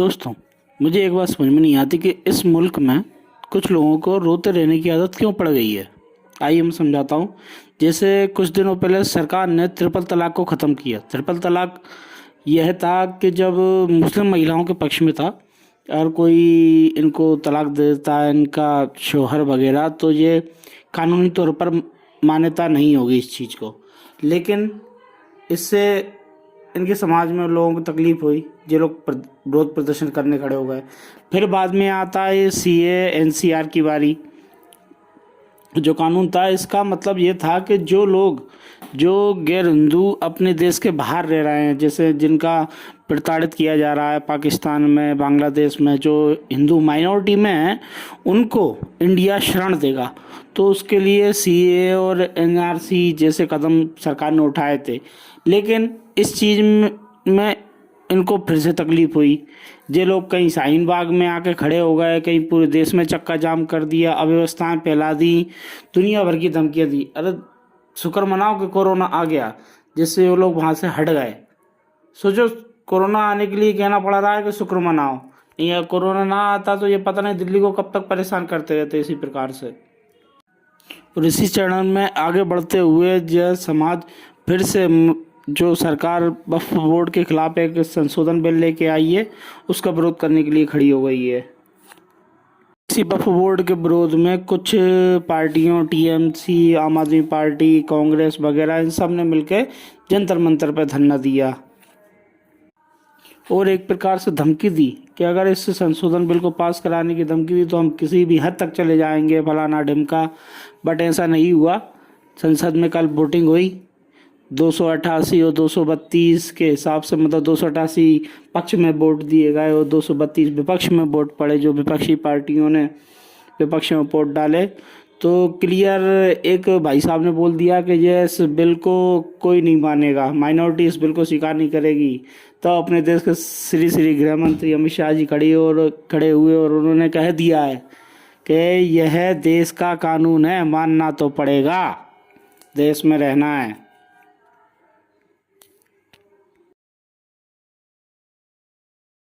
दोस्तों, मुझे एक बात समझ में नहीं आती कि इस मुल्क में कुछ लोगों को रोते रहने की आदत क्यों पड़ गई है। आइए मैं समझाता हूँ। जैसे कुछ दिनों पहले सरकार ने ट्रिपल तलाक को ख़त्म किया। ट्रिपल तलाक यह था कि जब मुस्लिम महिलाओं के पक्ष में था और कोई इनको तलाक दे देता है, इनका शौहर वगैरह, तो ये कानूनी तौर पर मान्यता नहीं होगी इस चीज़ को। लेकिन इससे इनके समाज में लोगों को तकलीफ हुई, जो लोग विरोध प्रदर्शन करने खड़े हो गए। फिर बाद में आता है सीए एनसीआर की बारी। जो कानून था, इसका मतलब ये था कि जो लोग जो गैर हिंदू अपने देश के बाहर रह रहे हैं, जैसे जिनका प्रताड़ित किया जा रहा है पाकिस्तान में, बांग्लादेश में, जो हिंदू माइनॉरिटी में हैं, उनको इंडिया शरण देगा। तो उसके लिए सीए और एनआरसी जैसे कदम सरकार ने उठाए थे। लेकिन इस चीज़ में इनको फिर से तकलीफ हुई। ये लोग कहीं शाहीन बाग में आके खड़े हो गए, कहीं पूरे देश में चक्का जाम कर दिया, अव्यवस्थाएं फैला दी, दुनिया भर की धमकियां दी। अरे शुक्र मनाओ कि कोरोना आ गया, जिससे वो लोग वहाँ से हट गए। सोचो, कोरोना आने के लिए कहना पड़ रहा है कि शुक्र मनाओ। नहीं, अगर कोरोना ना आता तो ये पता नहीं दिल्ली को कब तक परेशान करते रहते इसी प्रकार से। और इसी चरण में आगे बढ़ते हुए जो समाज फिर से जो सरकार वक्फ बोर्ड के खिलाफ एक संशोधन बिल लेके आई है, उसका विरोध करने के लिए खड़ी हो गई है। इसी वक्फ बोर्ड के विरोध में कुछ पार्टियों, टीएमसी, आम आदमी पार्टी, कांग्रेस वगैरह, इन सब ने मिलकर जंतर मंतर पर धरना दिया और एक प्रकार से धमकी दी कि अगर इस संशोधन बिल को पास कराने की धमकी दी तो हम किसी भी हद तक चले जाएंगे, फलाना ढिमका। बट ऐसा नहीं हुआ। संसद में कल वोटिंग हुई, 288 और 232 के हिसाब से, मतलब 288 पक्ष में वोट दिए गए और 232 विपक्ष में वोट पड़े। जो विपक्षी पार्टियों ने विपक्ष में वोट डाले, तो क्लियर एक भाई साहब ने बोल दिया कि ये इस बिल को कोई नहीं मानेगा, माइनॉरिटी इस बिल को स्वीकार नहीं करेगी। तो अपने देश के श्री गृह मंत्री अमित शाह जी खड़े हुए और उन्होंने कह दिया है कि यह देश का कानून है, मानना तो पड़ेगा, देश में रहना है।